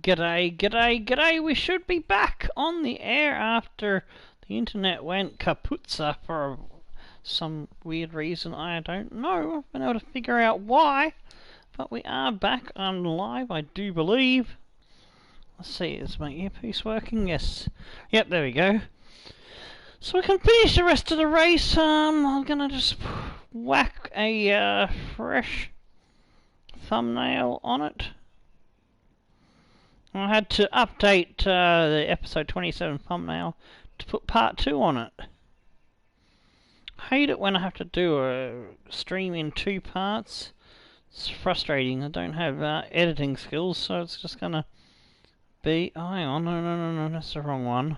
G'day, g'day, g'day. We should be back on the air after the internet went kaputza for some weird reason. I don't know. I've been able to figure out why. But we are back on live, I do believe. Let's see, is my earpiece working? Yes. Yep, there we go. So we can finish the rest of the race. I'm gonna just whack a fresh thumbnail on it. I had to update the episode 27 thumbnail to put part 2 on it. I hate it when I have to do a stream in 2 parts. It's frustrating. I don't have editing skills, so it's just gonna be... Oh, hang on. No, that's the wrong one.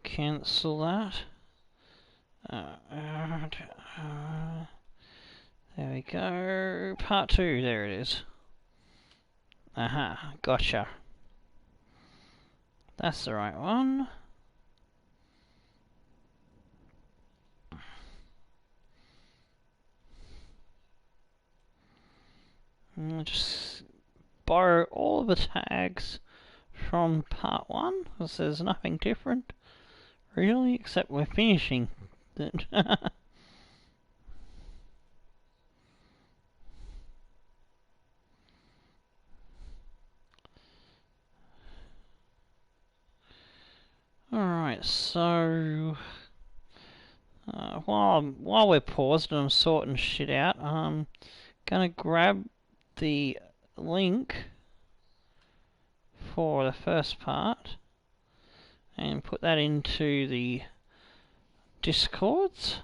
Cancel that. There we go. Part 2, there it is. Aha, gotcha. That's the right one. I'll just borrow all of the tags from part 1, because there's nothing different, really, except we're finishing it. Alright, so while we're paused and I'm sorting shit out, I'm gonna grab the link for the first part and put that into the Discords.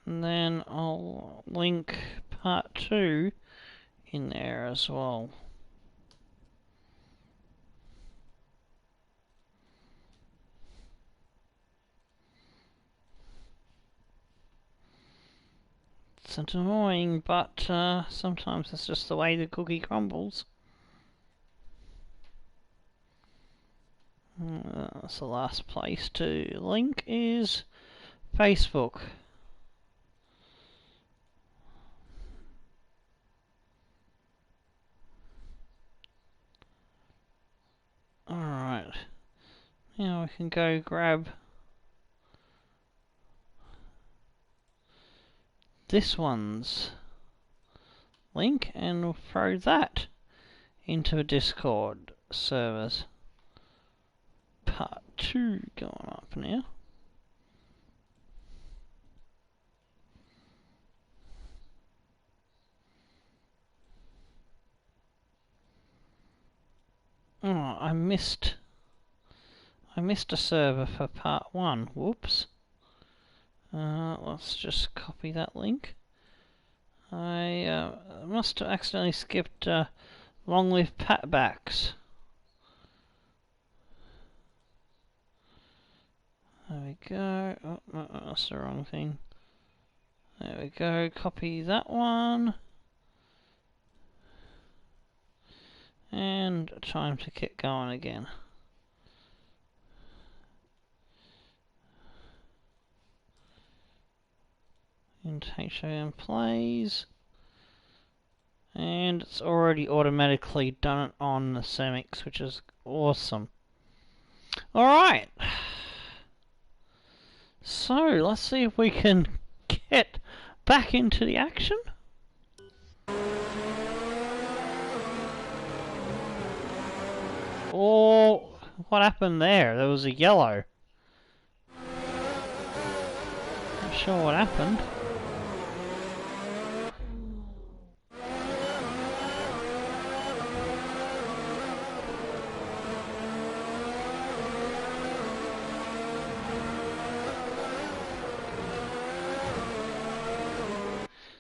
And then I'll link part 2 in there as well. It's annoying, but sometimes it's just the way the cookie crumbles. That's the last place to link is Facebook. Alright, now we can go grab this one's link and we'll throw that into a Discord servers. Part 2 going up now. Oh, I missed a server for part 1. Whoops. Let's just copy that link. I must have accidentally skipped Long Live Patbacks. There we go. Oh, no, that's the wrong thing. There we go. Copy that one. And time to get going again. Into HOM plays. And it's already automatically done it on the Semix, which is awesome. Alright. So, let's see if we can get back into the action. Oh, what happened there? There was a yellow. Not sure what happened.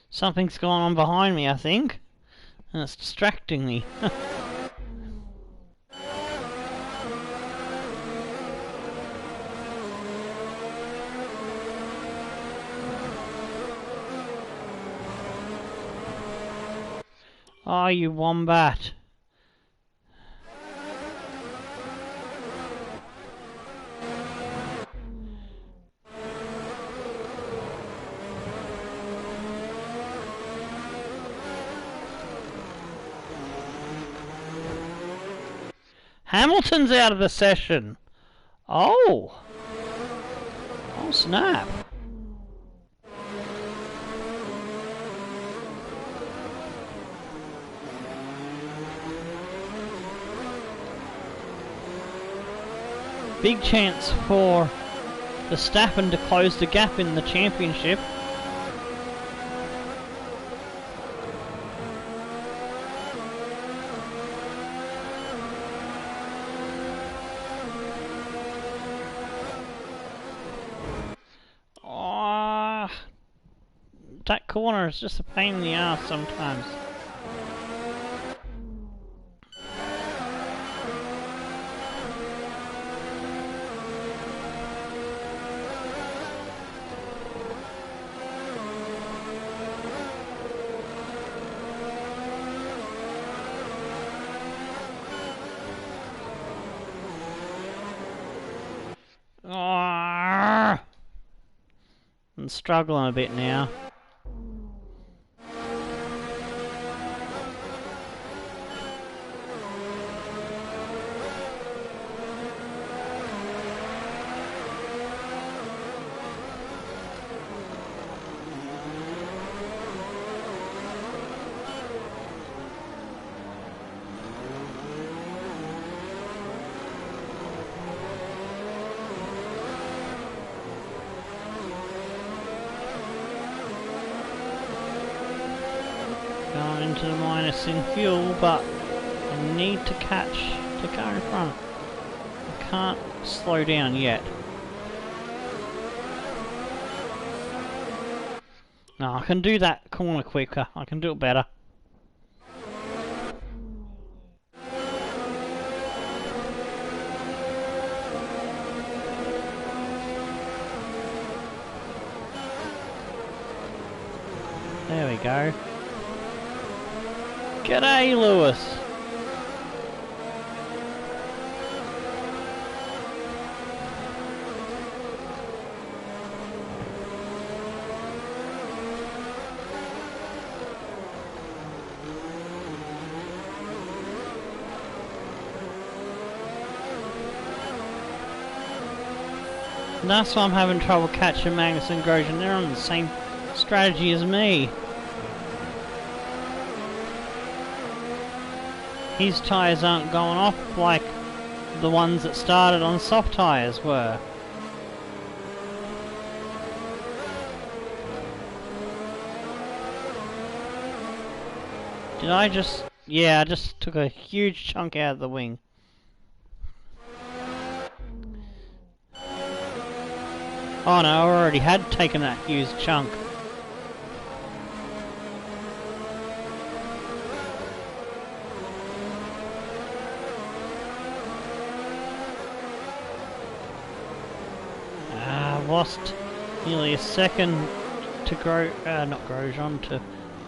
Something's going on behind me, I think, and it's distracting me. Ah, you wombat. Hamilton's out of the session. Oh. Oh, snap. Big chance for Verstappen to close the gap in the championship. Oh, that corner is just a pain in the ass sometimes. Oh, I'm struggling a bit now. Going into the minus in fuel, but I need to catch to go in front. I can't slow down yet. No, I can do that corner quicker. I can do it better. There we go. G'day, Lewis. And that's why I'm having trouble catching Magnus and Grosjean. They're on the same strategy as me. His tyres aren't going off like the ones that started on soft tyres were. Did I just... Yeah, I just took a huge chunk out of the wing. Oh no, I already had taken that huge chunk. Lost nearly a second to not Grosjean, to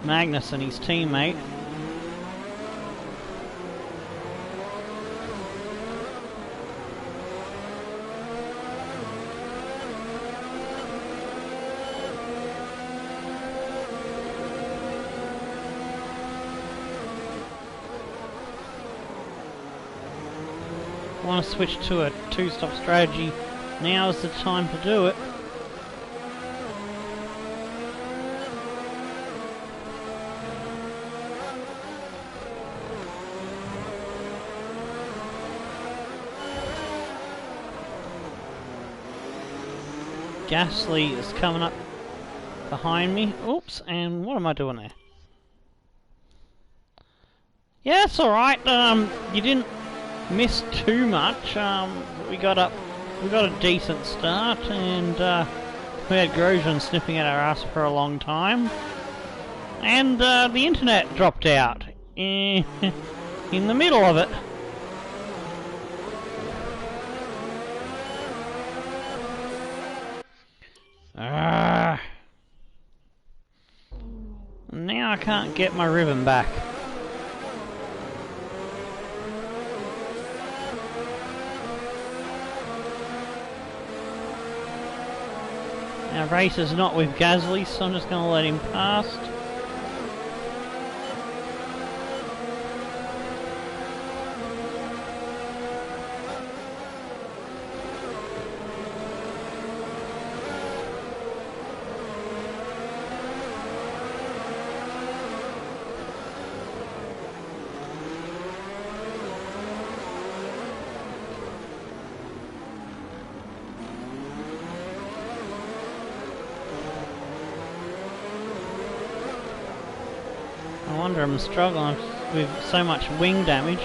Magnus and his teammate. I want to switch to a two-stop strategy. Now is the time to do it. Gasly is coming up behind me. Oops, and what am I doing there? Yeah, it's alright. You didn't miss too much. We got a decent start, and we had Grosjean sniffing at our ass for a long time. And the internet dropped out in the middle of it. Now I can't get my ribbon back. Our race is not with Gasly, so I'm just going to let him past. No wonder I'm struggling with so much wing damage.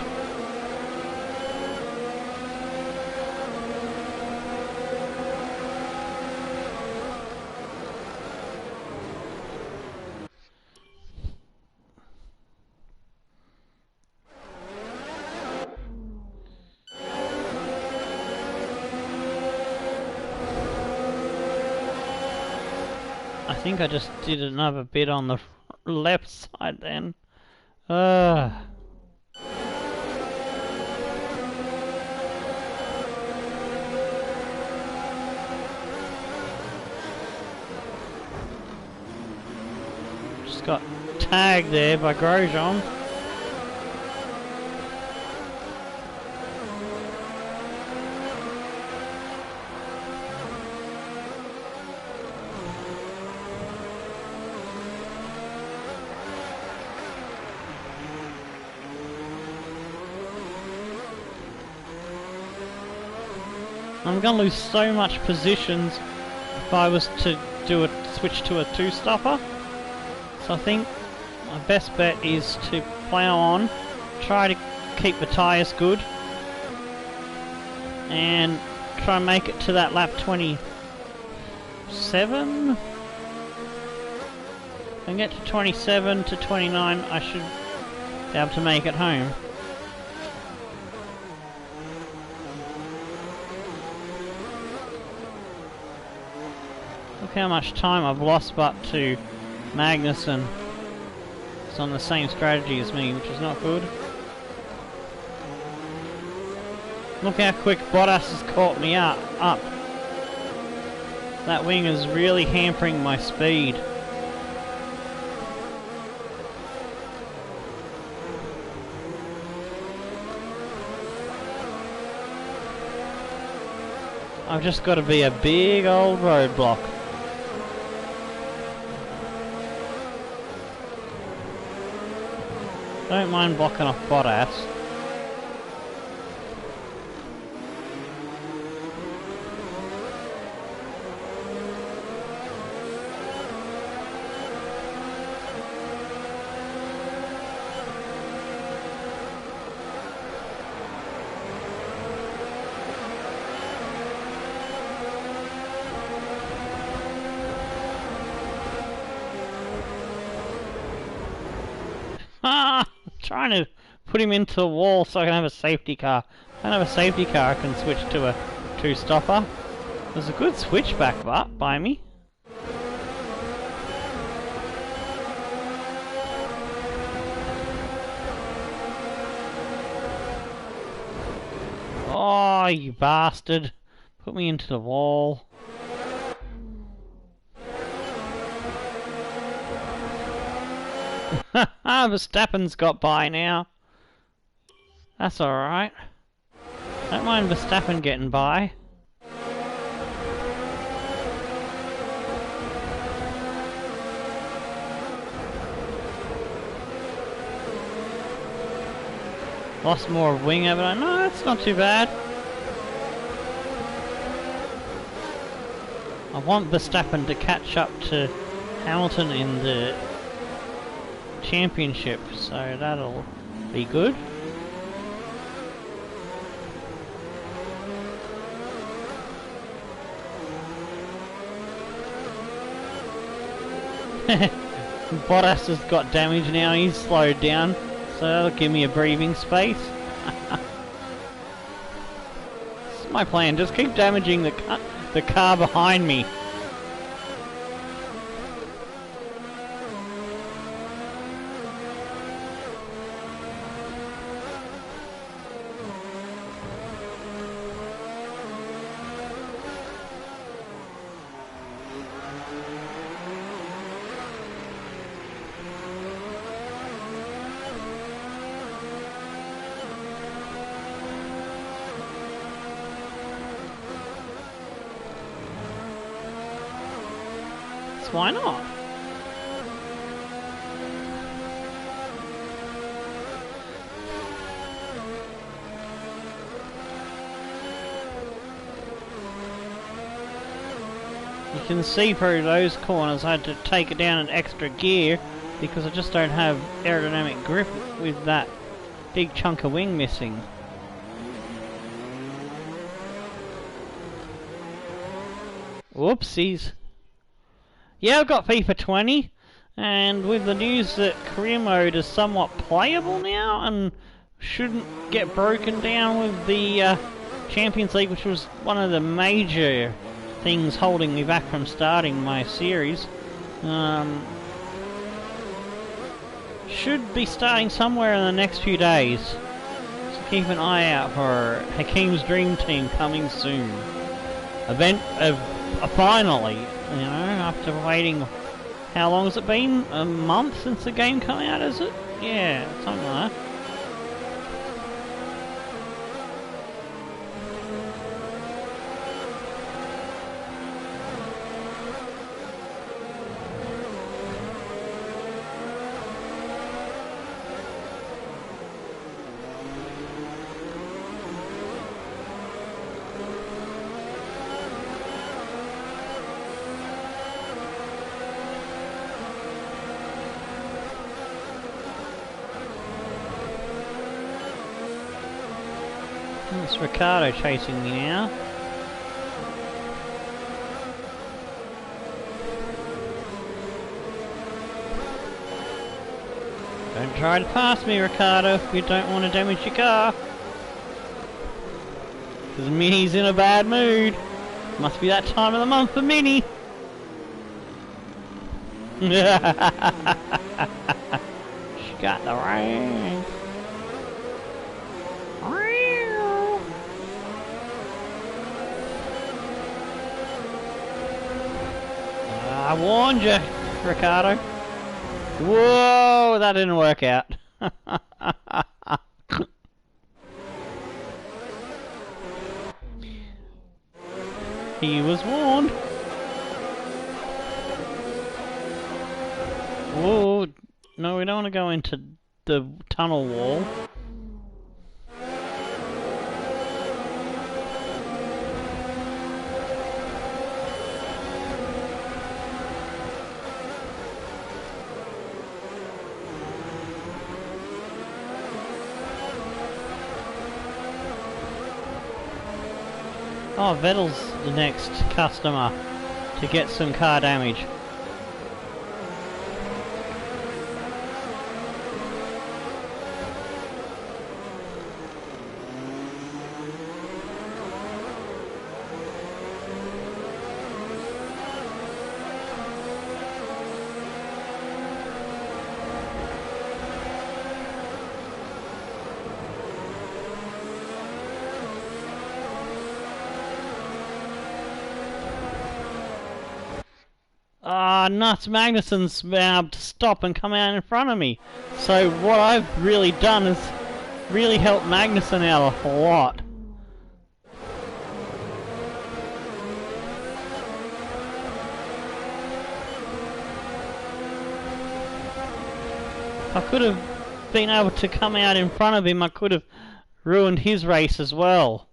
I think I just did another bit on the left side then. Just got tagged there by Grosjean. I'm going to lose so much positions if I was to do a switch to a two-stopper. So I think my best bet is to plough on, try to keep the tyres good, and try and make it to that lap 27. If I can get to 27 to 29, I should be able to make it home. Look how much time I've lost up to Magnussen. It's on the same strategy as me, which is not good. Look how quick Bottas has caught me up. That wing is really hampering my speed. I've just got to be a big old roadblock. Don't mind blocking off Bottas. Trying to put him into the wall so I can have a safety car. If I don't have a safety car, I can switch to a two-stopper. There's a good switchback by me. Oh, you bastard. Put me into the wall. Verstappen's got by now. That's alright. Don't mind Verstappen getting by. Lost more wing over there. No, that's not too bad. I want Verstappen to catch up to Hamilton in the championship, so that'll be good. Bottas has got damage now, he's slowed down, so that'll give me a breathing space. This is my plan, just keep damaging the car behind me. Why not? You can see through those corners. I had to take it down an extra gear because I just don't have aerodynamic grip with that big chunk of wing missing. Whoopsies. Yeah, I've got FIFA 20, and with the news that career mode is somewhat playable now and shouldn't get broken down with the Champions League, which was one of the major things holding me back from starting my series. Should be starting somewhere in the next few days. So keep an eye out for Hakeem's Dream Team coming soon. Finally, you know, after waiting, how long has it been? A month since the game came out, is it? Yeah, something like that. It's Ricardo chasing me now. Don't try to pass me, Ricardo, if you don't want to damage your car. Because Minnie's in a bad mood. Must be that time of the month for Minnie. She got the ring. I warned you, Ricardo. Whoa, that didn't work out. He was warned. Whoa, no, we don't want to go into the tunnel wall. Oh, Vettel's the next customer to get some car damage. Nuts, Magnussen's been able to stop and come out in front of me. So what I've really done is really helped Magnussen out a lot. If I could have been able to come out in front of him, I could have ruined his race as well.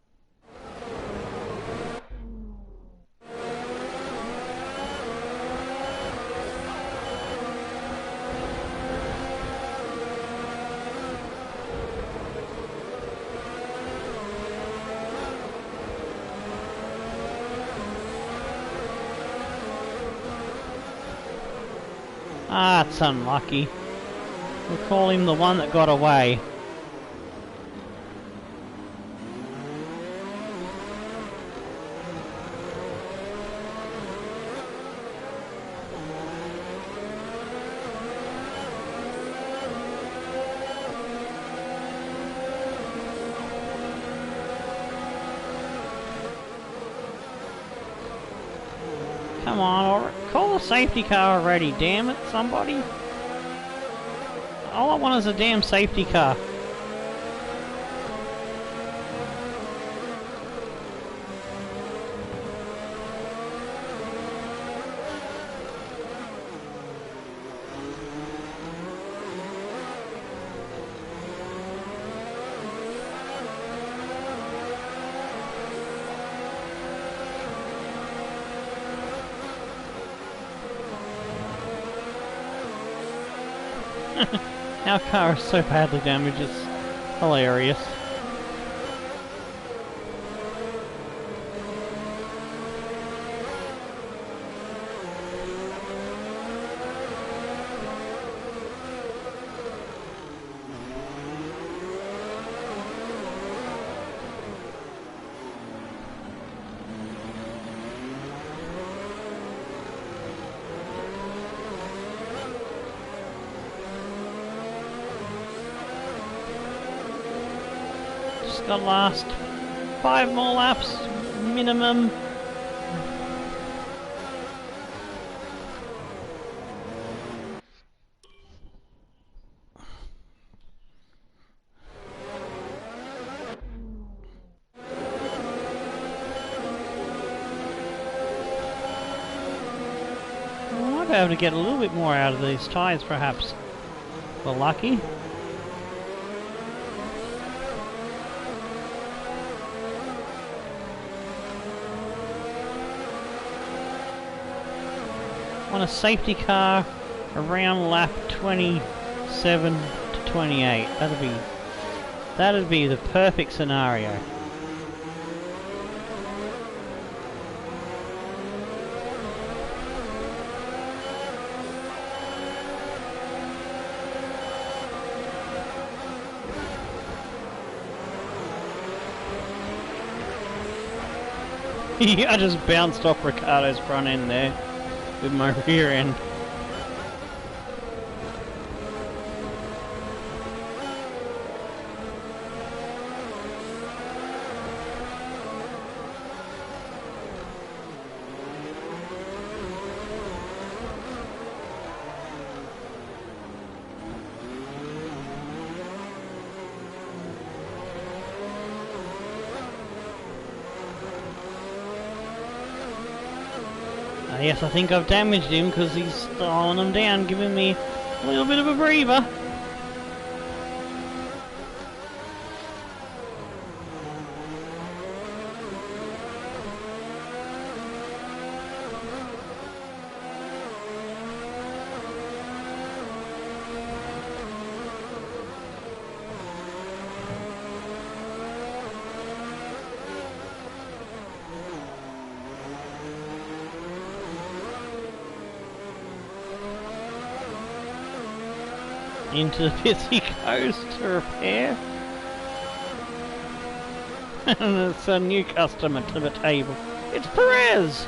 Ah, it's unlucky. We'll call him the one that got away. Come on, call the safety car already, damn it, somebody. All I want is a damn safety car. Our car is so badly damaged, it's hilarious. The last 5 more laps minimum. I might be able to get a little bit more out of these tyres perhaps. We're lucky. On a safety car around lap 27 to 28. That'd be the perfect scenario. I just bounced off Ricardo's front end there with my rear end. Yes, I think I've damaged him because he's slowing him down, giving me a little bit of a breather. Into the pits he goes to repair. And it's a new customer to the table. It's Perez!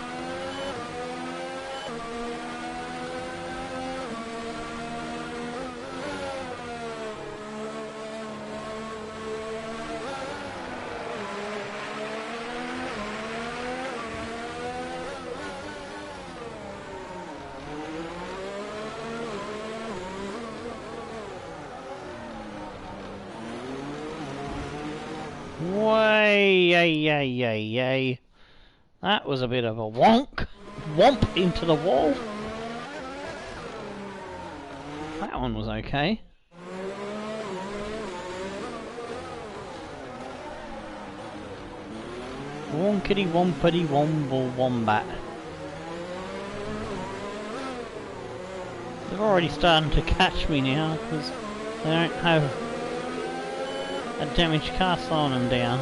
Yay. That was a bit of a womp into the wall. That one was okay. Wonkity wompity womble wombat. They're already starting to catch me now because they don't have a damaged car slowing them down.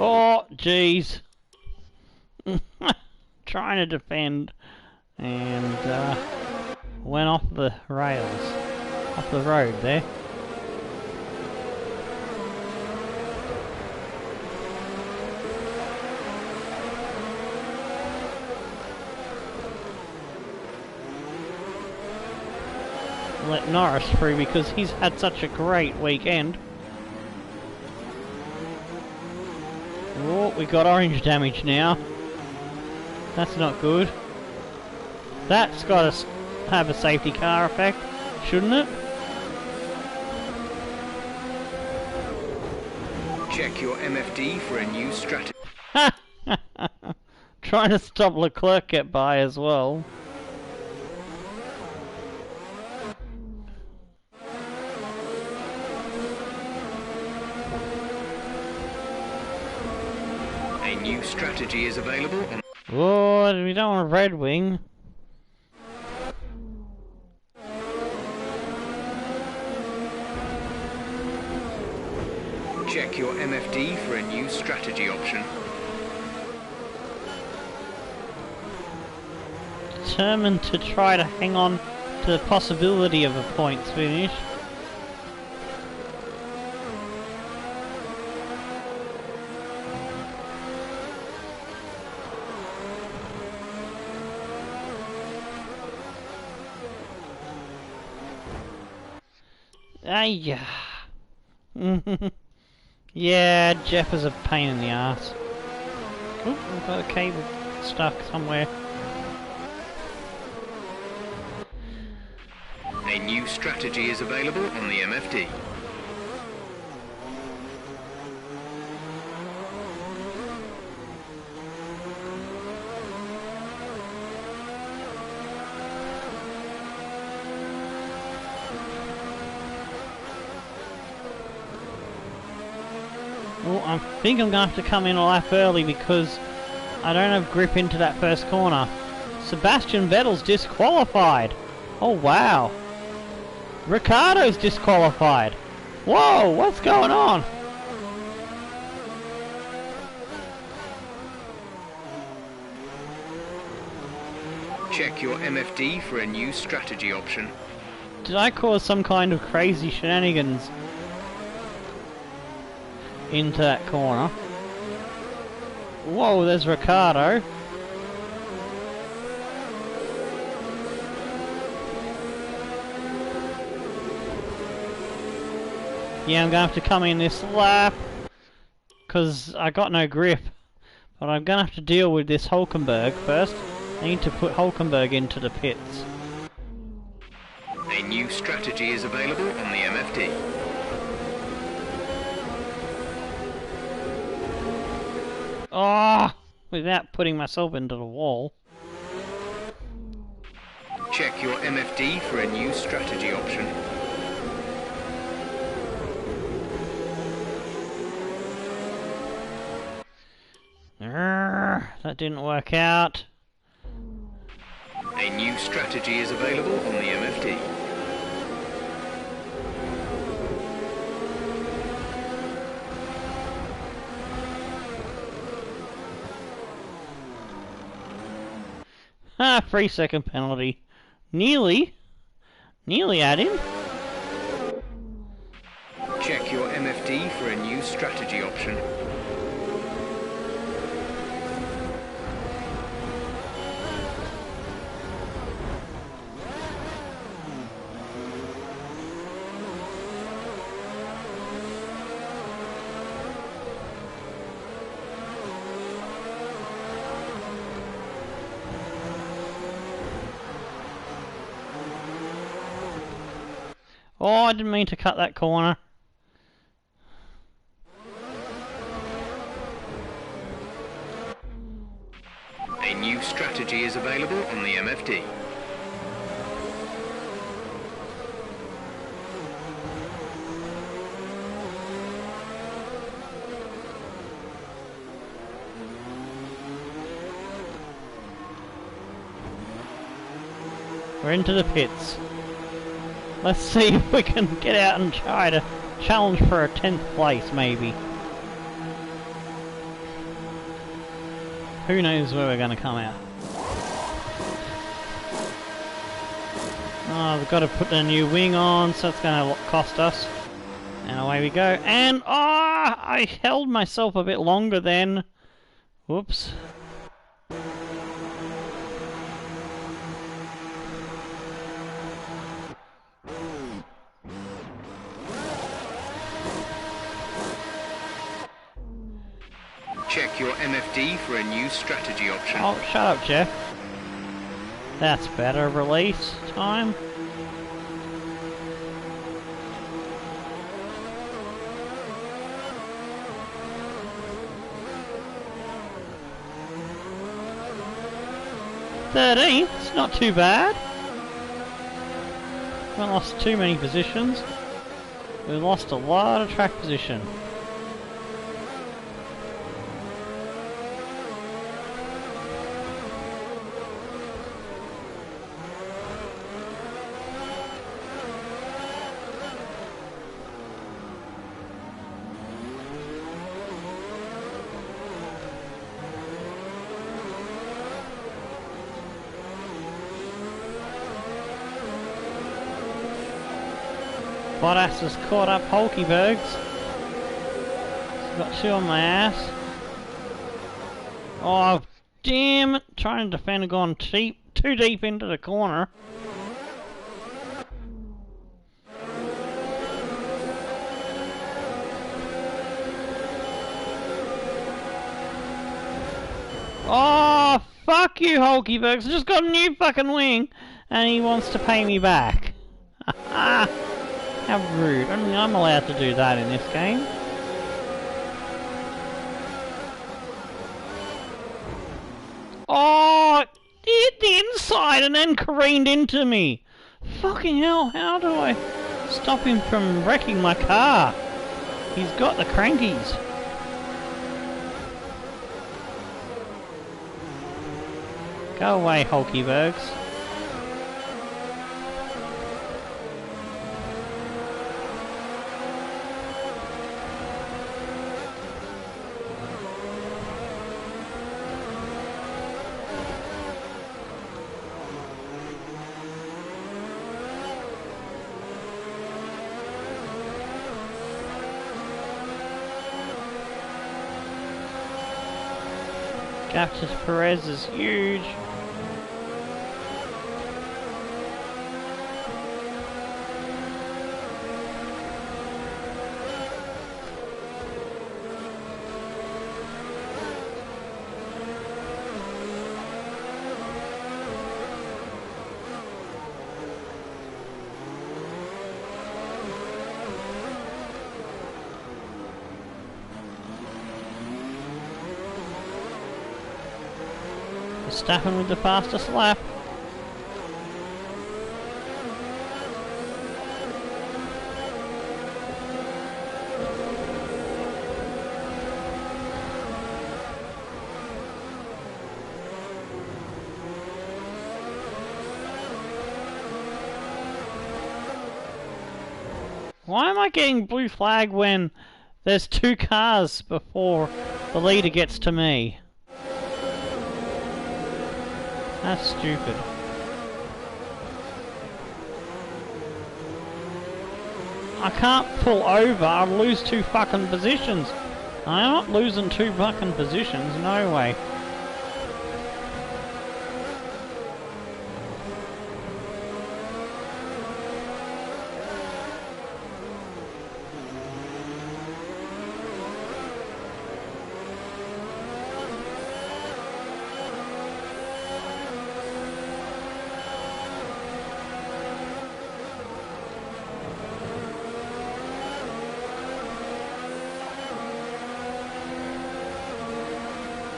Oh, jeez. Trying to defend and went off the rails, off the road there. let Norris through because he's had such a great weekend. Oh, we got orange damage now. That's not good. That's got to have a safety car effect, shouldn't it? Check your MFD for a new strategy. Trying to stop Leclerc get by as well. A new strategy is available on... Oh, we don't want a Red Wing. Check your MFD for a new strategy option. Determined to try to hang on to the possibility of a points finish. Ayya. Yeah, Jeff is a pain in the ass. Oh, I've got a cable stuck somewhere. A new strategy is available on the MFD. Oh, I think I'm going to have to come in a lap early because I don't have grip into that first corner. Sebastian Vettel's disqualified. Oh, wow. Ricardo's disqualified. Whoa, what's going on? Check your MFD for a new strategy option. Did I cause some kind of crazy shenanigans into that corner? Whoa, there's Ricardo. Yeah, I'm going to have to come in this lap because I got no grip. But I'm going to have to deal with this Hulkenberg first. I need to put Hulkenberg into the pits. A new strategy is available on the MFD. Ah, without putting myself into the wall. Check your MFD for a new strategy option. That didn't work out. A new strategy is available on the MFD. Ah, 3-second penalty. Nearly at him. Check your MFD for a new strategy option. Oh, I didn't mean to cut that corner. A new strategy is available on the MFD. We're into the pits. Let's see if we can get out and try to challenge for a 10th place, maybe. Who knows where we're going to come out. Oh, we've got to put the new wing on, so it's going to cost us. And away we go. And, I held myself a bit longer then. Whoops. your MFD for a new strategy option. Oh, shut up, Jeff. That's better. Release time. It's not too bad. We haven't lost too many positions. We lost a lot of track position. Bottas has caught up Hulkenbergs. He's got two on my ass. Oh, damn it. Trying to defend, gone too deep into the corner. Oh, fuck you, Hulkenbergs. I just got a new fucking wing and he wants to pay me back. How rude. Only I'm allowed to do that in this game. Oh, it hit the inside and then careened into me. Fucking hell, how do I stop him from wrecking my car? He's got the crankies. Go away, Hulkenbergs. Gap to Perez is huge. Verstappen with the fastest lap. Why am I getting blue flag when there's two cars before the leader gets to me? That's stupid. I can't pull over, I'll lose two fucking positions. I'm not losing two fucking positions, no way.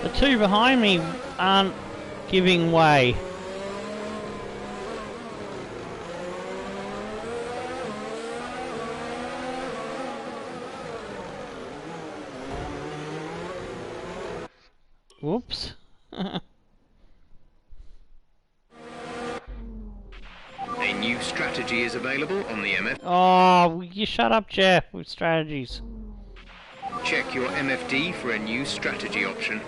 The two behind me aren't giving way. Whoops. A new strategy is available on the MF. Oh, you shut up, Jeff, with strategies. Check your MFD for a new strategy option.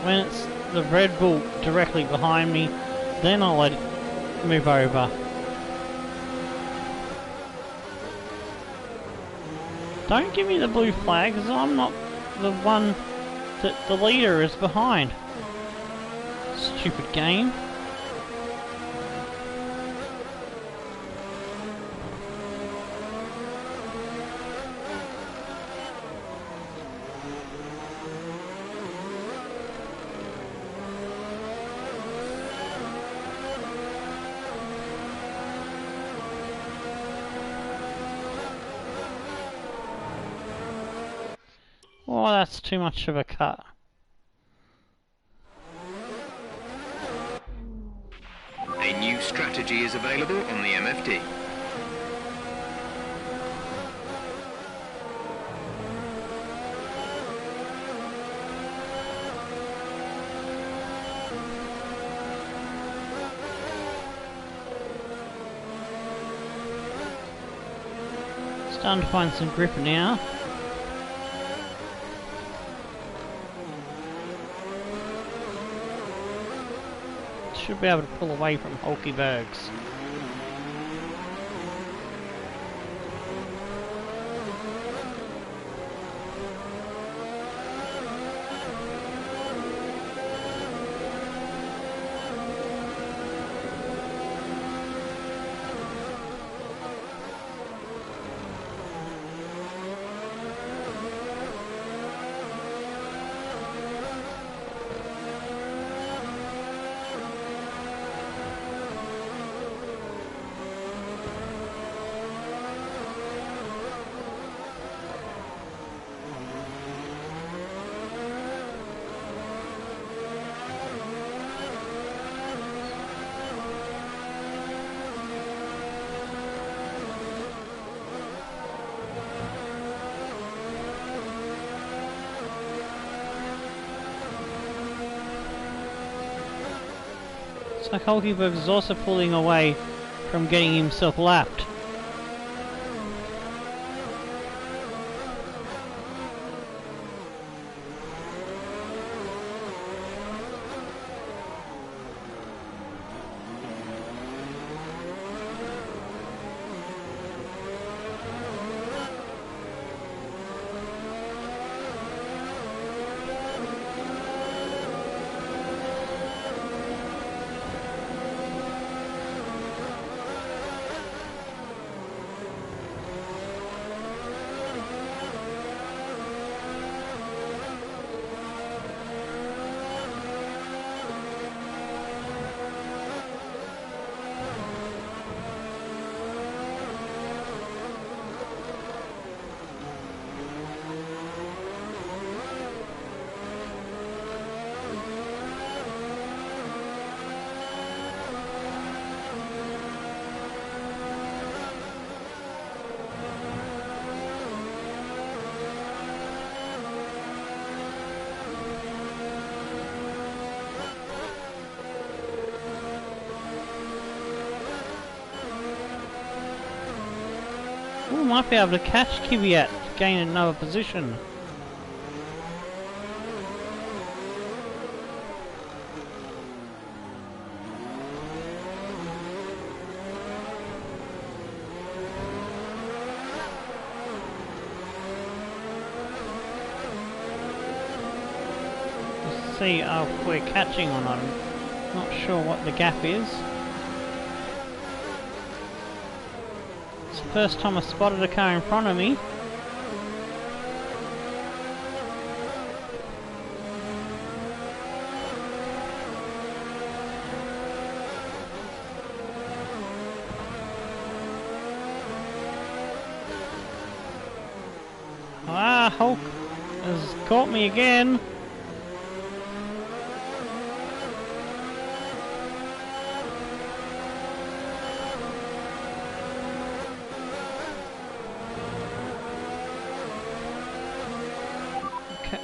When it's the Red Bull directly behind me, then I'll let it move over. Don't give me the blue flag, because I'm not the one that the leader is behind. Stupid game. Oh, that's too much of a cut. A new strategy is available on the MFD. Starting to find some grip now. Should be able to pull away from Hulkybergs. So Hulkyberg is also pulling away from getting himself lapped. Ooh, might be able to catch Kvyat to gain another position. Let's see if we're catching or not. I'm not sure what the gap is. First time I spotted a car in front of me. Ah, Hulk has caught me again.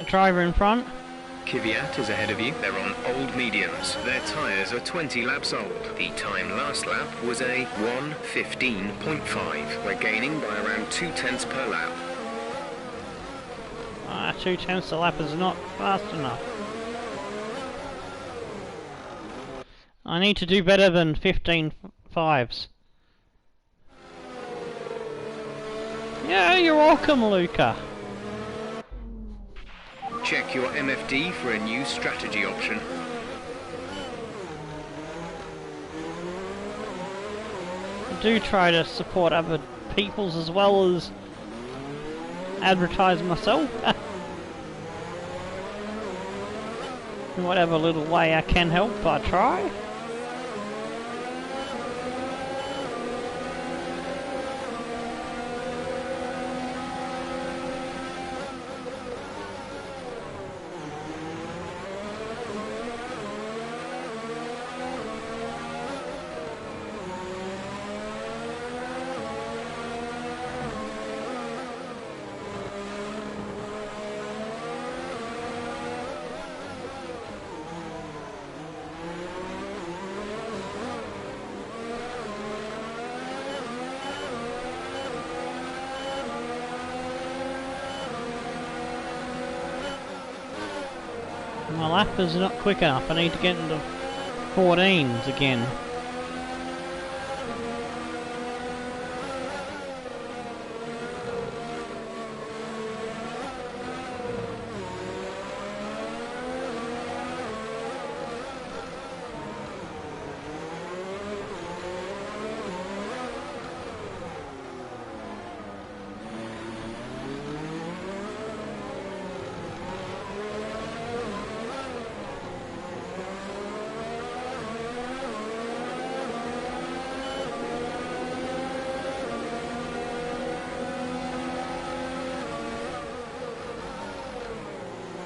Driver in front. Kvyat is ahead of you. They're on old mediums. Their tyres are 20 laps old. The time last lap was a 1:15.5. We're gaining by around 0.2 per lap. 0.2 a lap is not fast enough. I need to do better than 15.5s. Yeah, you're welcome, Luca. Check your MFD for a new strategy option. I do try to support other peoples as well as advertise myself. In whatever little way I can help, I try. My lap is not quick enough. I need to get into 14s again.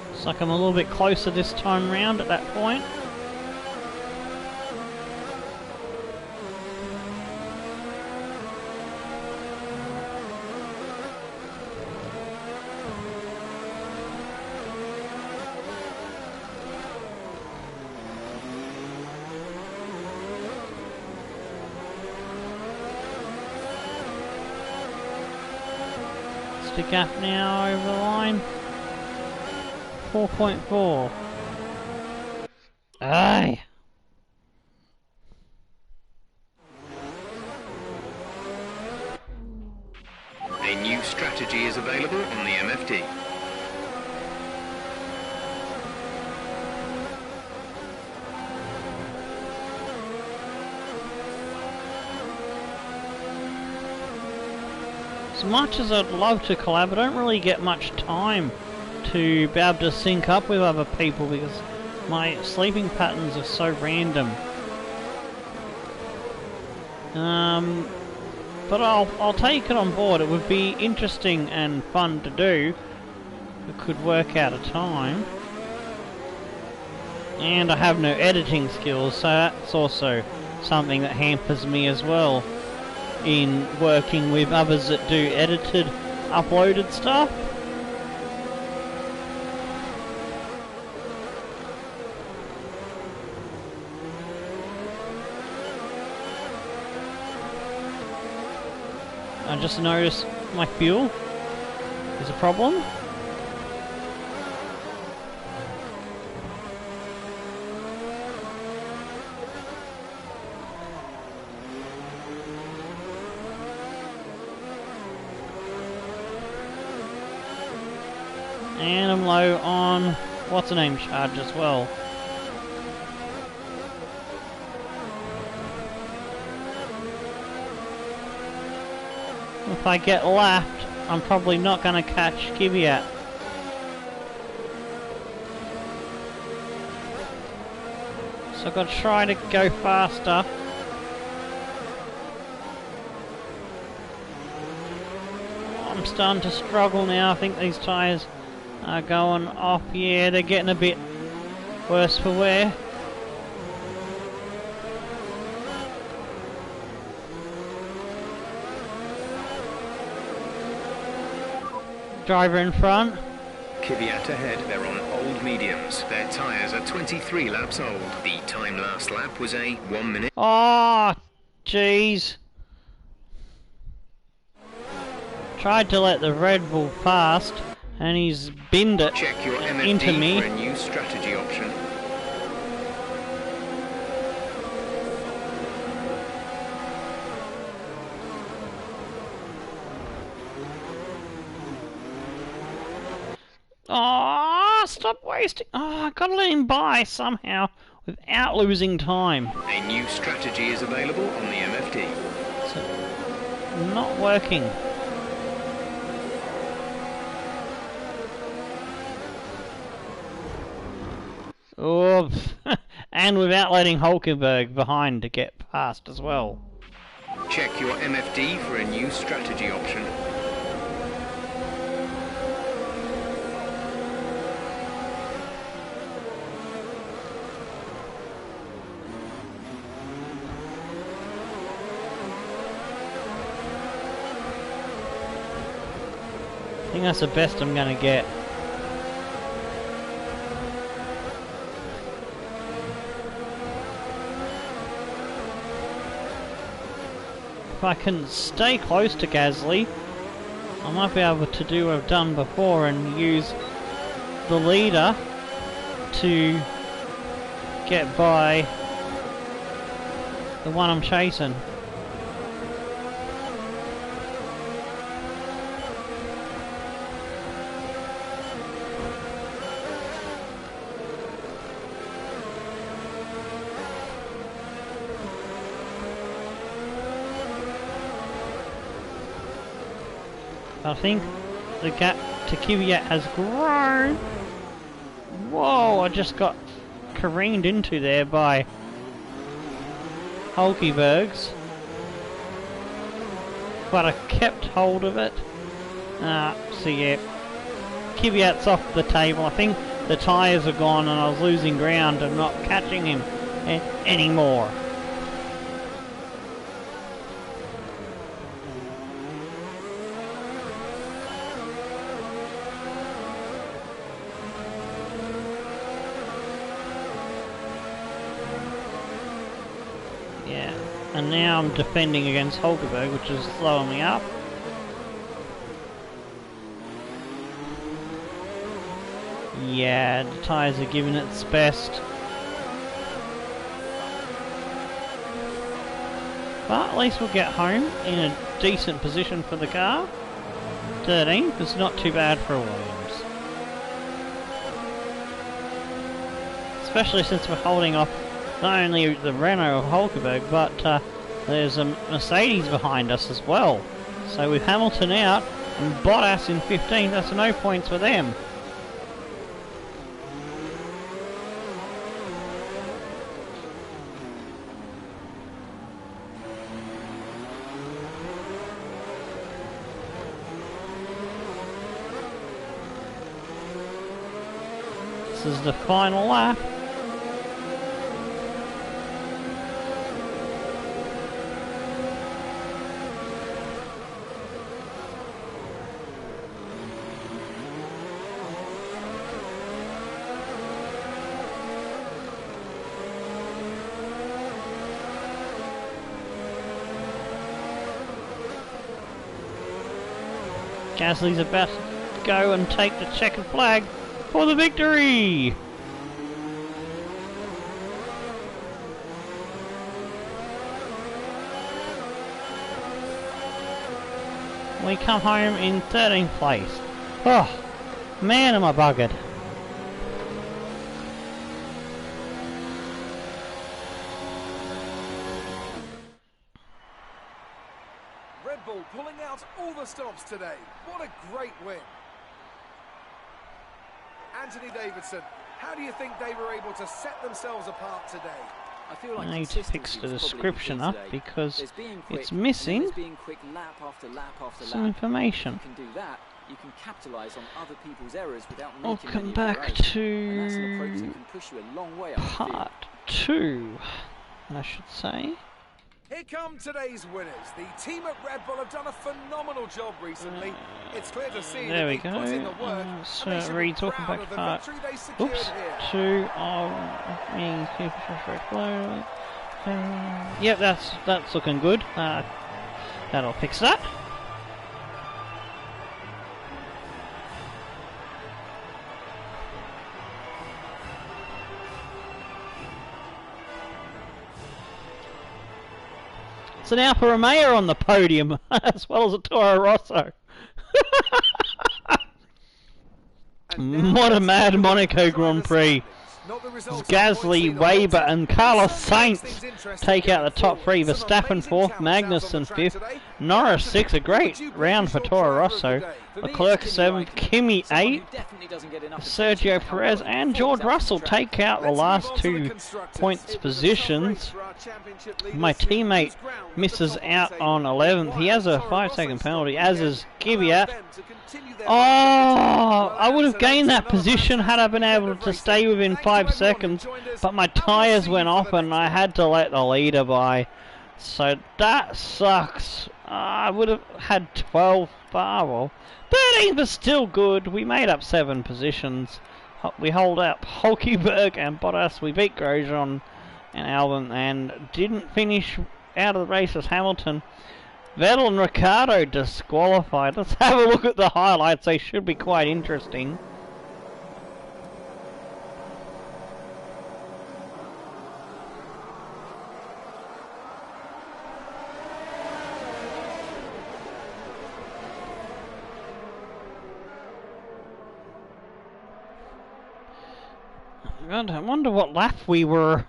Looks like I'm a little bit closer this time round at that point. Stick up now over the line. 4.4. Aye. A new strategy is available on the MFD. As much as I'd love to collab, I don't really get much time to be able to sync up with other people because my sleeping patterns are so random. But I'll take it on board. It would be interesting and fun to do. It could work out a time. And I have no editing skills, so that's also something that hampers me as well in working with others that do edited, uploaded stuff. I just noticed my fuel is a problem. And I'm low on what's the name charge as well. If I get lapped, I'm probably not going to catch Kvyat. So I've got to try to go faster. I'm starting to struggle now. I think these tyres are going off. Yeah, they're getting a bit worse for wear. Driver in front. Kvyat ahead, they're on old mediums. Their tyres are 23 laps old. The time last lap was a 1 minute. Oh, jeez. Tried to let the Red Bull past, and he's binned it Check your MFD into me. for a new strategy option. wasting... Oh, I gotta let him by somehow without losing time. A new strategy is available on the MFD. It's not working. Oh, and without letting Hulkenberg behind to get past as well. Check your MFD for a new strategy option. I think that's the best I'm gonna get. If I can stay close to Gasly, I might be able to do what I've done before and use the leader to get by the one I'm chasing. I think the gap to Kvyat has grown. Whoa, I just got careened into there by Hulkenbergs. But I kept hold of it. So yeah, Kvyat's off the table. I think the tyres are gone and I was losing ground and not catching him anymore. And now I'm defending against Hulkenberg, which is slowing me up. Yeah, the tyres are giving it its best. But at least we'll get home in a decent position for the car. 13th is not too bad for a Williams. Especially since we're holding off not only the Renault of Hulkenberg, but there's a Mercedes behind us as well. So with Hamilton out and Bottas in 15th, that's no points for them. This is the final lap. Gasly's about to go and take the checkered flag for the victory! We come home in 13th place. Oh, man am I buggered. Red Bull pulling out all the stops today. What a great win. Anthony Davidson, how do you think they were able to set themselves apart today? I feel like I need to fix the description up because it's missing some information. You can do that. You can capitalize on other people's errors without making Welcome back to part 2, I should say. Here come today's winners. The team at Red Bull have done a phenomenal job recently. It's clear to see there that we they go. put in the work. So reads welcome back to part. Oops, 2 of me. Yep, that's looking good. That'll fix that. It's an Alfa Romeo on the podium, as well as a Toro Rosso. What a mad Monaco Grand Prix. Gasly, Weber and Carlos Sainz take out the top three. Verstappen 4th, Magnussen 5th, Norris 6th. A great round for Toro Rosso. Leclerc 7th, Kimi 8th. Sergio Perez and George Russell take out the last 2 points positions. My teammate misses out on 11th. He has a 5-second penalty, as is Kvyat. Oh, I would have gained that position had I been able to stay within 5 seconds, but my tyres went off and I had to let the leader by. So that sucks. I would have had 12 well, 13 was still good. We made up 7 positions. We hold up Hulkenberg and Bottas. We beat Grosjean and Albon and didn't finish out of the race as Hamilton. Vettel and Ricciardo disqualified. Let's have a look at the highlights. They should be quite interesting. I wonder what lap we were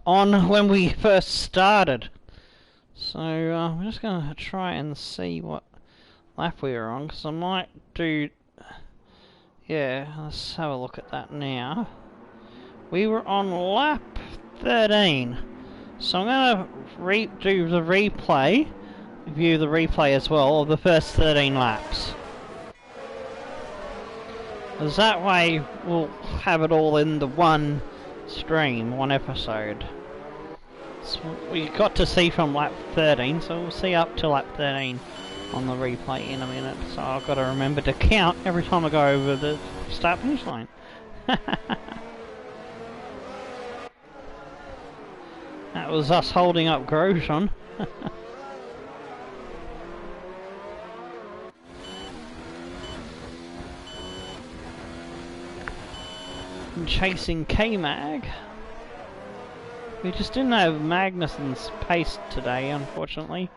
on when we first started. So I'm just going to try and see what lap we were on, because I might do... Yeah, let's have a look at that now. We were on lap 13. So I'm going to do the replay, view the replay as well, of the first 13 laps. Because that way we'll have it all in the one stream, one episode. So we got to see from lap 13, so we'll see up to lap 13 on the replay in a minute. So I've got to remember to count every time I go over the start finish line. That was us holding up Grosjean. Chasing K-Mag. We just didn't have Magnussen's pace today, unfortunately.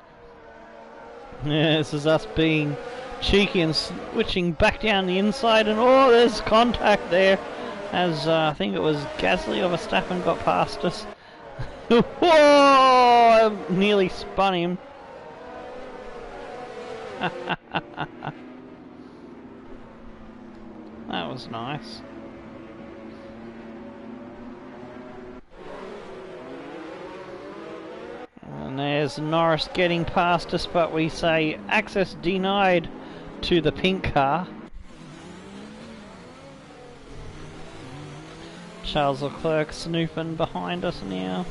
Yeah, this is us being cheeky and switching back down the inside, and oh, there's contact there, as I think it was Gasly or Verstappen got past us. Whoa! I nearly spun him. That was nice. And there's Norris getting past us, but we say access denied to the pink car. Charles Leclerc snooping behind us now.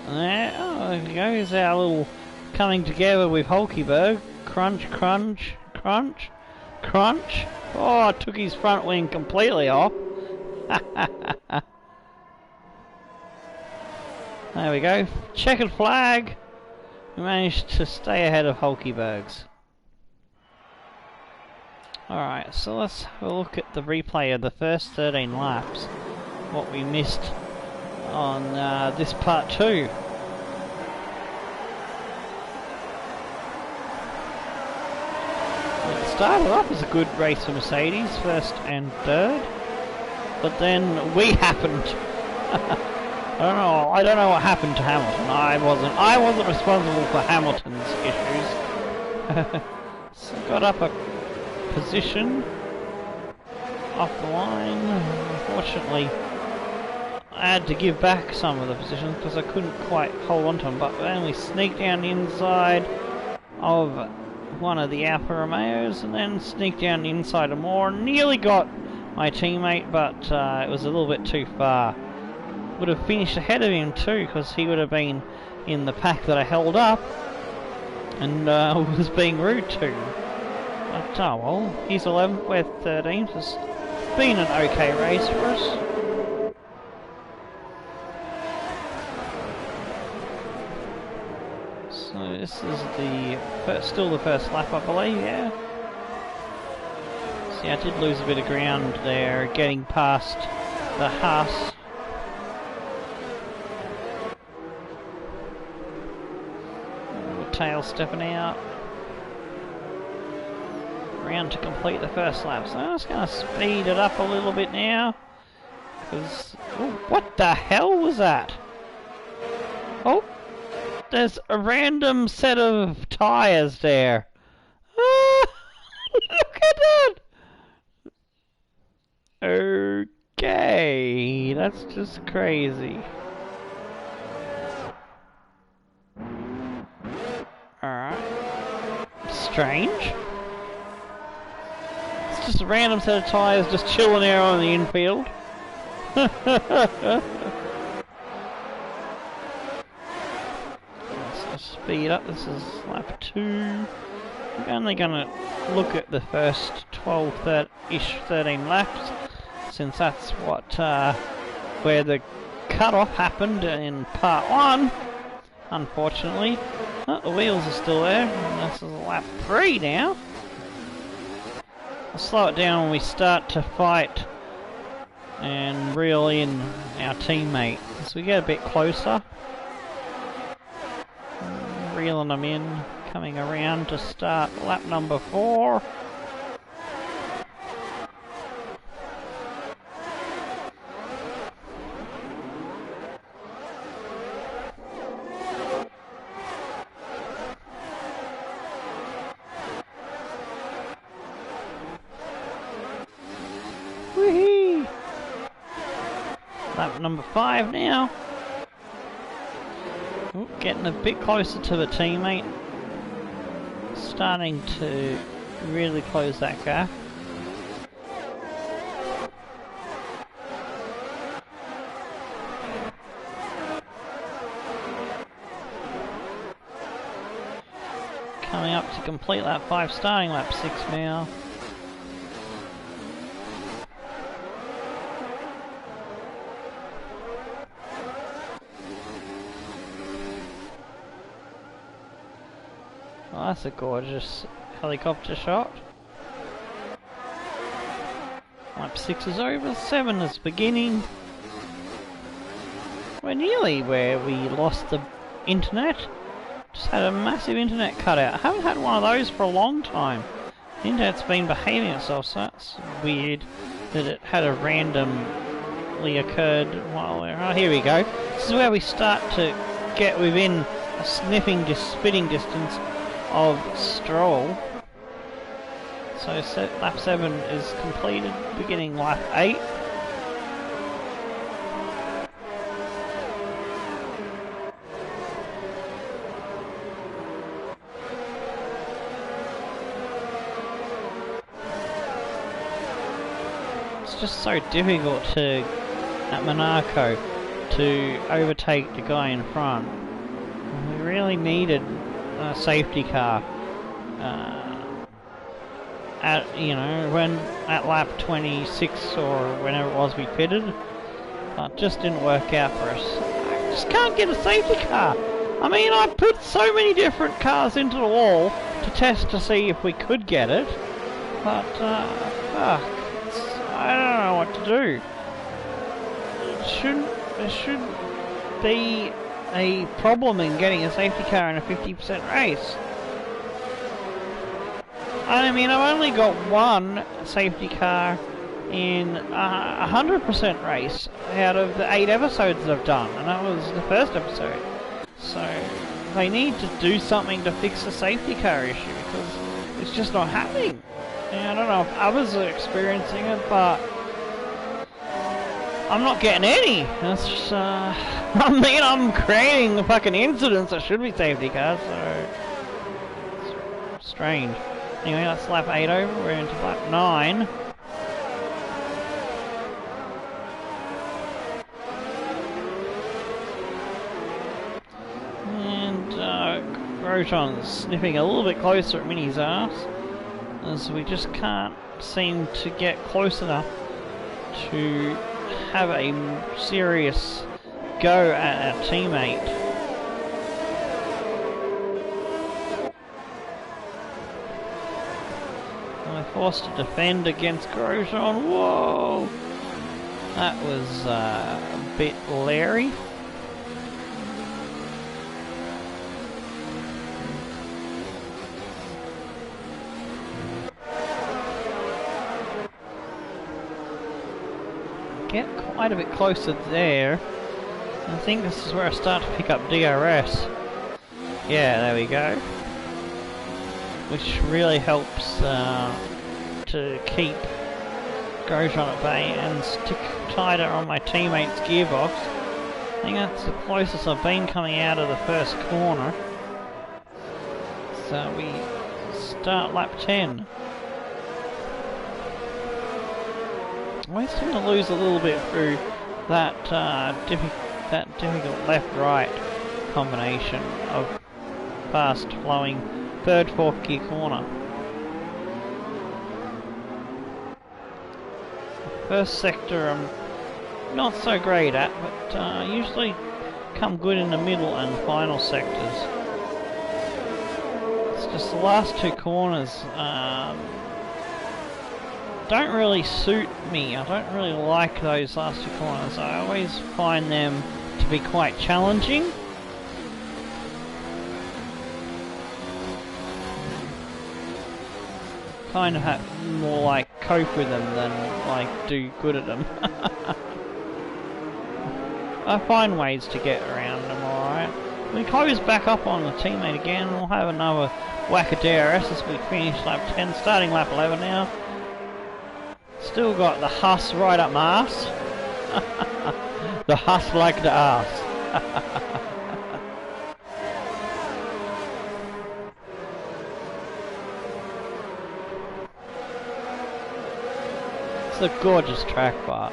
There, there we go. Here's our little coming together with Hulkenberg. Crunch, crunch, crunch, crunch. Oh, I took his front wing completely off. There we go. Checkered flag. We managed to stay ahead of Hulkenberg's. Alright, so let's have a look at the replay of the first 13 laps. What we missed on this part 2. It started off as a good race for Mercedes, first and third. But then we happened. I don't know what happened to Hamilton. I wasn't responsible for Hamilton's issues. So got up a position off the line. Unfortunately, I had to give back some of the positions because I couldn't quite hold on to them. But then we sneaked down the inside of one of the Alfa Romeos, and then sneaked down the inside of more. Nearly got my teammate, but it was a little bit too far. Would have finished ahead of him too, because he would have been in the pack that I held up and was being rude to. But oh well, he's 11th, we're 13th. It's been an okay race for us. So this is still the first lap, I believe, yeah. See, I did lose a bit of ground there, getting past the Haas. Tail stepping out. around to complete the first lap. So I'm just going to speed it up a little bit now. Because, oh, what the hell was that? Oh, there's a random set of tyres there. Ah, look at that! Okay, that's just crazy. Alright. Strange. It's just a random set of tyres just chilling there on the infield. Let's just speed up. This is lap 2. We're only going to look at the first 12-ish 13 laps, since that's what where the cut-off happened in part 1. Unfortunately, oh, the wheels are still there. And this is lap 3 now. I'll slow it down when we start to fight and reel in our teammate as we get a bit closer. Reeling them in, coming around to start lap number 4. Whee! Lap number 5 now. Ooh, getting a bit closer to the teammate. Starting to really close that gap. Coming up to complete lap 5, starting lap 6 now. Oh, that's a gorgeous helicopter shot. Lap 6 is over, 7 is beginning. We're nearly where we lost the internet. Just had a massive internet cutout. I haven't had one of those for a long time. The internet's been behaving itself, so that's weird that it had a randomly occurred while we're... Oh, here we go. This is where we start to get within a spitting distance of Stroll. So lap 7 is completed, beginning lap 8. It's just so difficult at Monaco to overtake the guy in front. We really needed a safety car at lap 26 or whenever it was we pitted, but it just didn't work out for us. I just can't get a safety car. I mean, I put so many different cars into the wall to test to see if we could get it, but I don't know what to do. There should be a problem in getting a safety car in a 50% race. I mean, I've only got one safety car in a 100% race out of the 8 episodes that I've done, and that was the first episode. So they need to do something to fix the safety car issue, because it's just not happening. And I don't know if others are experiencing it, but I'm not getting any. That's just, I mean, I'm creating fucking incidents that should be safety cars, so it's strange. Anyway, that's lap 8 over, we're into lap 9. And Grosjean's sniffing a little bit closer at Minnie's ass, as we just can't seem to get close enough to have a serious go at our teammate. We're forced to defend against Grosjean. Whoa! That was a bit leery. quite a bit closer there. I think this is where I start to pick up DRS. Yeah, there we go. Which really helps to keep Grosjean at bay and stick tighter on my teammate's gearbox. I think that's the closest I've been coming out of the first corner. So we start lap 10. I always tend to lose a little bit through that difficult left-right combination of fast-flowing third, fourth gear corner. First sector I'm not so great at, but usually come good in the middle and final sectors. It's just the last two corners don't really suit me. I don't really like those last two corners. I always find them to be quite challenging. Kind of have more like cope with them than like do good at them. I find ways to get around them alright. We close back up on the teammate again. We'll have another whack of DRS as we finish lap 10, starting lap 11 now. Still got the Huss right up my arse. The Huss like the arse. It's a gorgeous track, but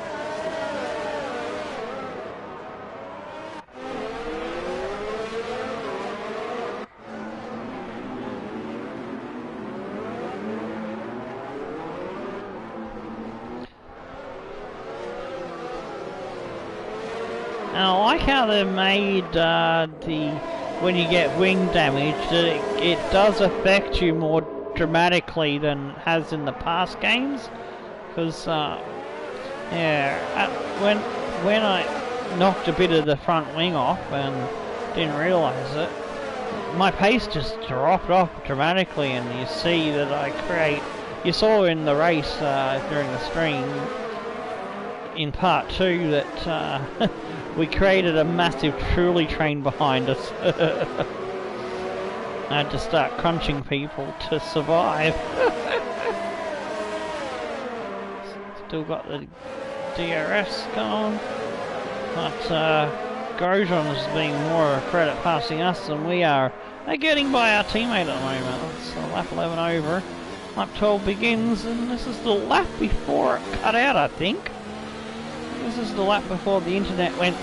I like how they made when you get wing damage, it does affect you more dramatically than it has in the past games. Because yeah, when I knocked a bit of the front wing off and didn't realise it, my pace just dropped off dramatically, and you see that I create. You saw in the race during the stream in part 2 that we created a massive trolley train behind us. I had to start crunching people to survive. Still got the DRS going, but Grosjean is being more a credit passing us than we are. They're getting by our teammate at the moment. It's lap 11 over. Lap 12 begins, and this is the lap before it cut out, I think. This is the lap before the internet went.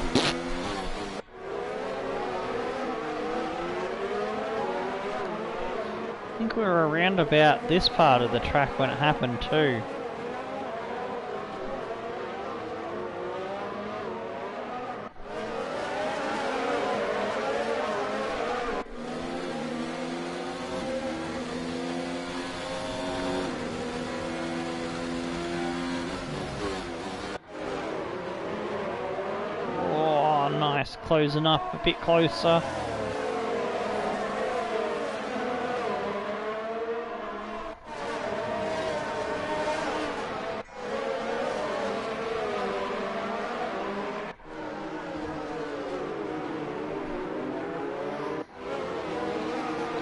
I think we were around about this part of the track when it happened too. Closing up a bit closer.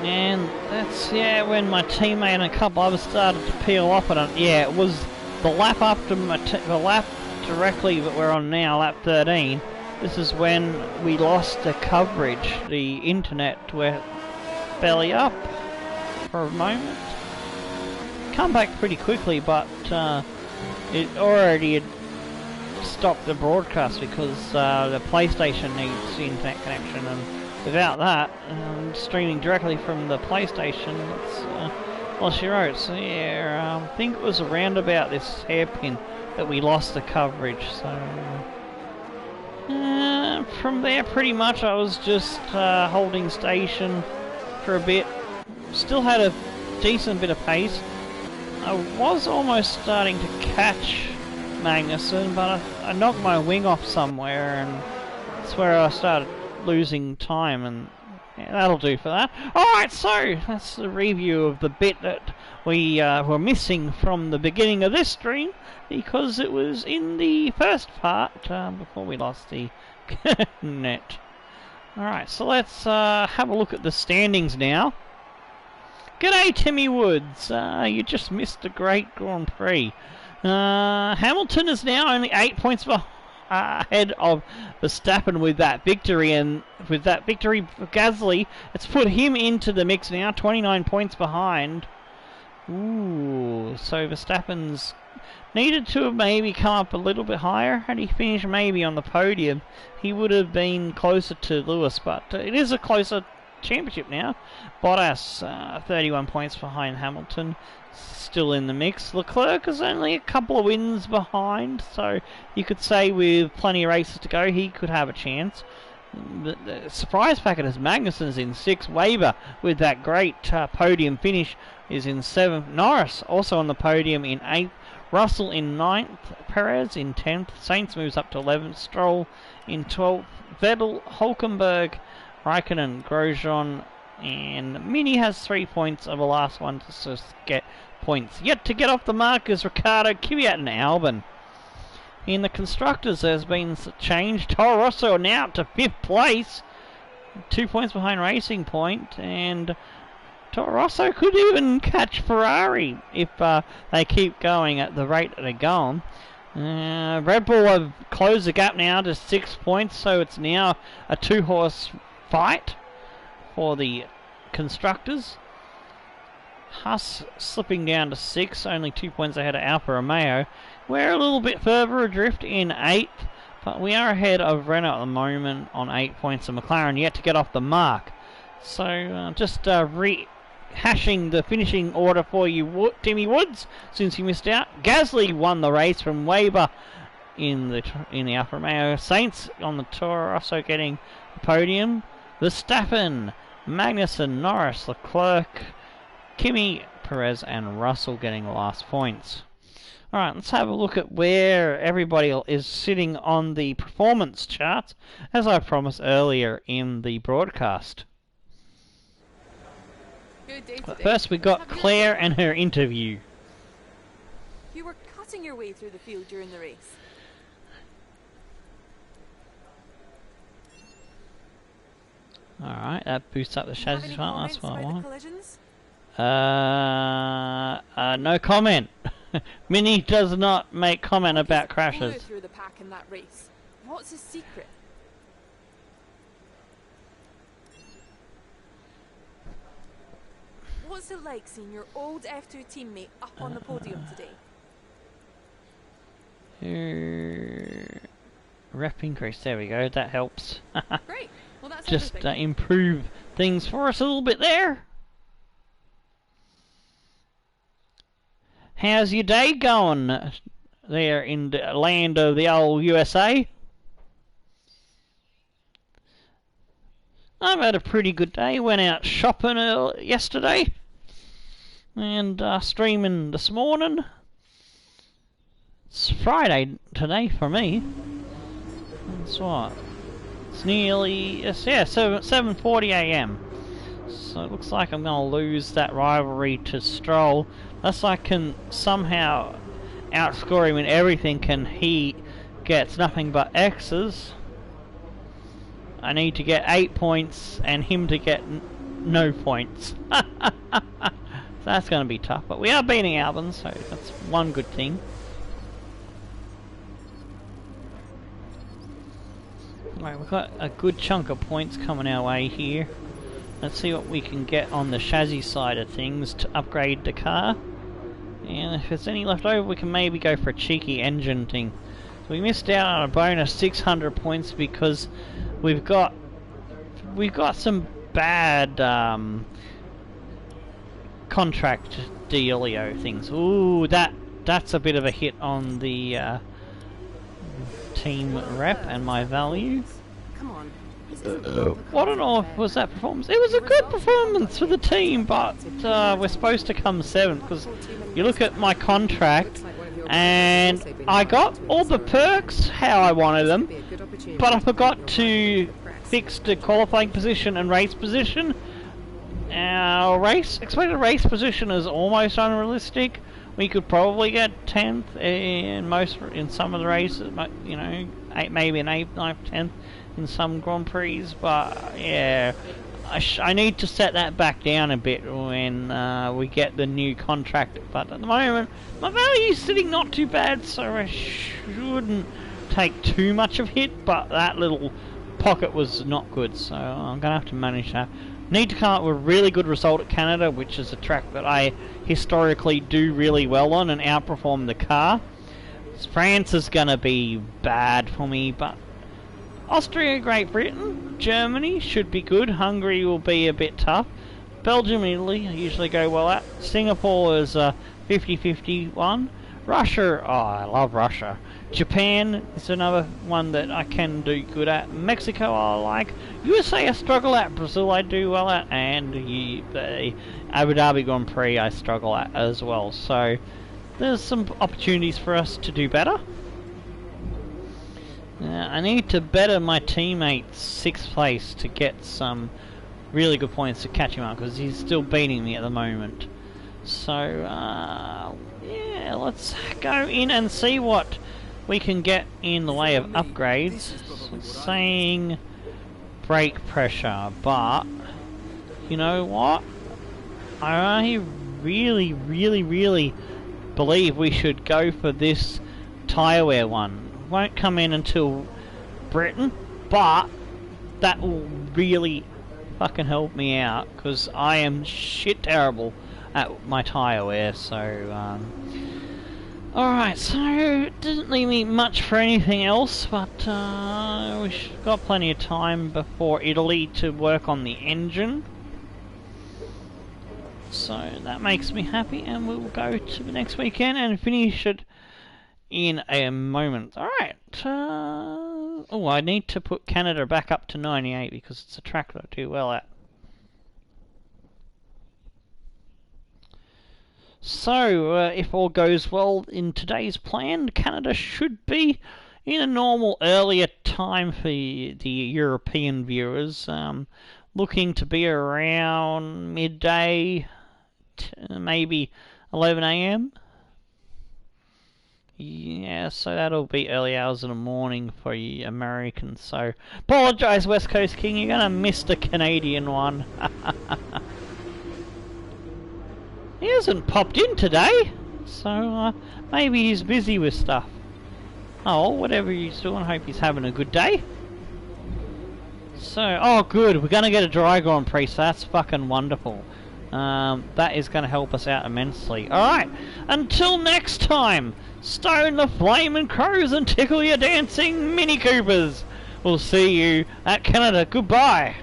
And that's, yeah, when my teammate and a couple others started to peel off it. Yeah, it was the lap after the lap directly that we're on now, lap 13. This is when we lost the coverage. The internet went belly up for a moment. Come back pretty quickly, but it already had stopped the broadcast because the PlayStation needs the internet connection, and without that, streaming directly from the PlayStation, it's lost your own. So yeah, I think it was around about this hairpin that we lost the coverage. So. From there, pretty much, I was just holding station for a bit. Still had a decent bit of pace. I was almost starting to catch Magnussen, but I knocked my wing off somewhere, and that's where I started losing time. And Yeah, that'll do for that. Alright, so that's the review of the bit that we were missing from the beginning of this stream, because it was in the first part before we lost the net. Alright, so let's have a look at the standings now. G'day, Timmy Woods. You just missed a great Grand Prix. Hamilton is now only 8 points ahead of Verstappen with that victory, and with that victory for Gasly, it's put him into the mix now, 29 points behind. Ooh, so Verstappen's needed to have maybe come up a little bit higher. Had he finished maybe on the podium, he would have been closer to Lewis, but it is a closer championship now. Bottas, 31 points behind Hamilton, still in the mix. Leclerc is only a couple of wins behind, so you could say with plenty of races to go, he could have a chance. The surprise packet is Magnussen's in 6th. Weber with that great podium finish is in 7th. Norris also on the podium in 8th. Russell in 9th. Perez in 10th. Sainz moves up to 11th. Stroll in 12th. Vettel, Hulkenberg, Raikkonen, Grosjean, and Minnie has 3 points of the last one to get points. Yet to get off the mark is Ricciardo, Kvyat and Albon. In the Constructors, there's been a change. Toro Rosso now to 5th place, 2 points behind Racing Point, and Toro Rosso could even catch Ferrari if they keep going at the rate that they're going. Red Bull have closed the gap now to 6 points, so it's now a 2-horse fight for the Constructors. Haas slipping down to 6, only 2 points ahead of Alfa Romeo. We're a little bit further adrift in 8th, but we are ahead of Renault at the moment on 8 points, and McLaren yet to get off the mark. So just rehashing the finishing order for you, Timmy Woods, since you missed out. Gasly won the race from Weber in the Alfa Romeo. Sainz on the Toro Rosso getting the podium. Verstappen, Magnussen, Norris, Leclerc, Kimi, Perez and Russell getting the last points. Alright, let's have a look at where everybody is sitting on the performance charts, as I promised earlier in the broadcast. Good day But today. first we got Claire and her interview. You were cutting your way through the field during the race. Alright, that boosts up the Do you have chassis any front, comments that's what I about the want. collisions? No comment. Minnie does not make comment about Flew crashes. through the pack in that race. What's his secret? What's it like seeing your old F2 teammate up on the podium today? Rep increase, there we go, that helps. Great. Well, that's Just everything. improve things for us a little bit there. How's your day going there in the land of the old USA? I've had a pretty good day. Went out shopping yesterday and streaming this morning. It's Friday today for me. That's what? It's nearly 7:40 a.m. So it looks like I'm going to lose that rivalry to Stroll. Unless I can somehow outscore him in everything and he gets nothing but X's. I need to get 8 points and him to get no points. So that's going to be tough. But we are beating Albon, so that's one good thing. Right, we've got a good chunk of points coming our way here. Let's see what we can get on the chassis side of things to upgrade the car. And if there's any left over, we can maybe go for a cheeky engine thing. So we missed out on a bonus 600 points because we've got some bad contract dealio things. Ooh, that's a bit of a hit on the team rep and my value. Come on. I don't know if was that performance. It was a good performance for the team, but we're supposed to come 7th because you look at my contract and I got all the perks how I wanted them, but I forgot to fixed the qualifying position and race position. Our expected race position is almost unrealistic. We could probably get 10th in some of the races, you know, maybe an 8th, 9th, 10th in some Grand Prix, but yeah, I need to set that back down a bit when we get the new contract, but at the moment my value's sitting not too bad, so I shouldn't take too much of a hit, but that little pocket was not good, so I'm going to have to manage that. Need to come up with a really good result at Canada, which is a track that I historically do really well on and outperform the car. France is going to be bad for me, but Austria, Great Britain, Germany should be good. Hungary will be a bit tough. Belgium, Italy I usually go well at. Singapore is a 50-50 one. Russia, oh, I love Russia. Japan is another one that I can do good at. Mexico I like. USA I struggle at. Brazil I do well at. And the Abu Dhabi Grand Prix I struggle at as well. So there's some opportunities for us to do better. I need to better my teammate's 6th place to get some really good points to catch him up, because he's still beating me at the moment. So yeah, let's go in and see what we can get in the way of upgrades. It's saying brake pressure, but you know what? I really believe we should go for this tyre wear one. Won't come in until Britain, but that will really fucking help me out, because I am shit terrible at my tyre wear. So alright, so it didn't leave me much for anything else, but we've got plenty of time before Italy to work on the engine, so that makes me happy, and we'll go to the next weekend and finish it in a moment. Alright, oh, I need to put Canada back up to 98 because it's a track that I do well at. So, if all goes well in today's plan, Canada should be in a normal earlier time for the European viewers, looking to be around midday, maybe 11 AM. Yeah, so that'll be early hours in the morning for you Americans, so apologise West Coast King, you're gonna miss the Canadian one. He hasn't popped in today, so maybe he's busy with stuff. Oh, whatever he's doing, hope he's having a good day. So, oh good, we're gonna get a dry Grand Prix, so that's fucking wonderful. That is gonna help us out immensely. Alright, until next time, stone the flaming crows and tickle your dancing Mini Coopers. We'll see you at Canada. Goodbye.